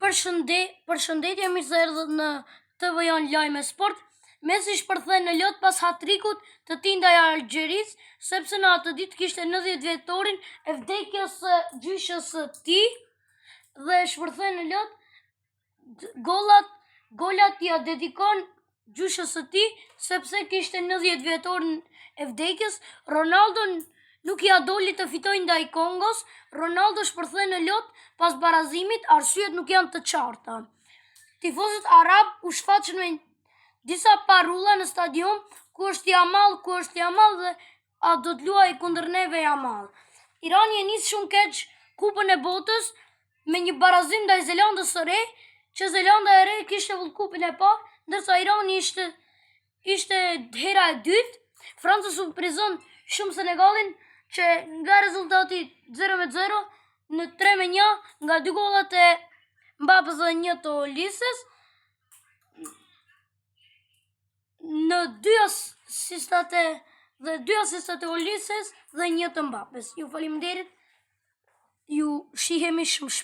Përshëndetje, mirë se erdhët në TV Janë Lajme Sport. Messi shpërthej në lot pas hatrikut të tij ndaj Algjerisë, sepse në atë ditë kishte 90 vjetorin e vdekjes së gjyshës së tij dhe shpërthej në lot. Golat ja dedikon gjyshës së tij sepse kishte 90 vjetorin e vdekjes. Ronaldo nuk ja doli të fitojë ndaj Kongos. Ronaldo shpërthej në lot pas barazimit, arsyet nuk janë të qarta. Tifozët arab u shfaqën me disa parulla në stadium, ku është Jamal dhe a do të luajë kundër neve Jamal. Irani e nis shumë keq Kupën e Botës me një barazim ndaj Zelandës së Re, që Zelanda e Re kishte vull kupën e parë, ndërsa Irani ishte hera e dytë. Franca surprizon shumë Senegalin që nga rezultati 0-0 në 3-1 nga 2 gollat e Mbappës dhe 1 të Olisës, në 2 asistat e Olisës dhe 1 të Mbappës. Ju faleminderit, ju shihemi shumë shpejt.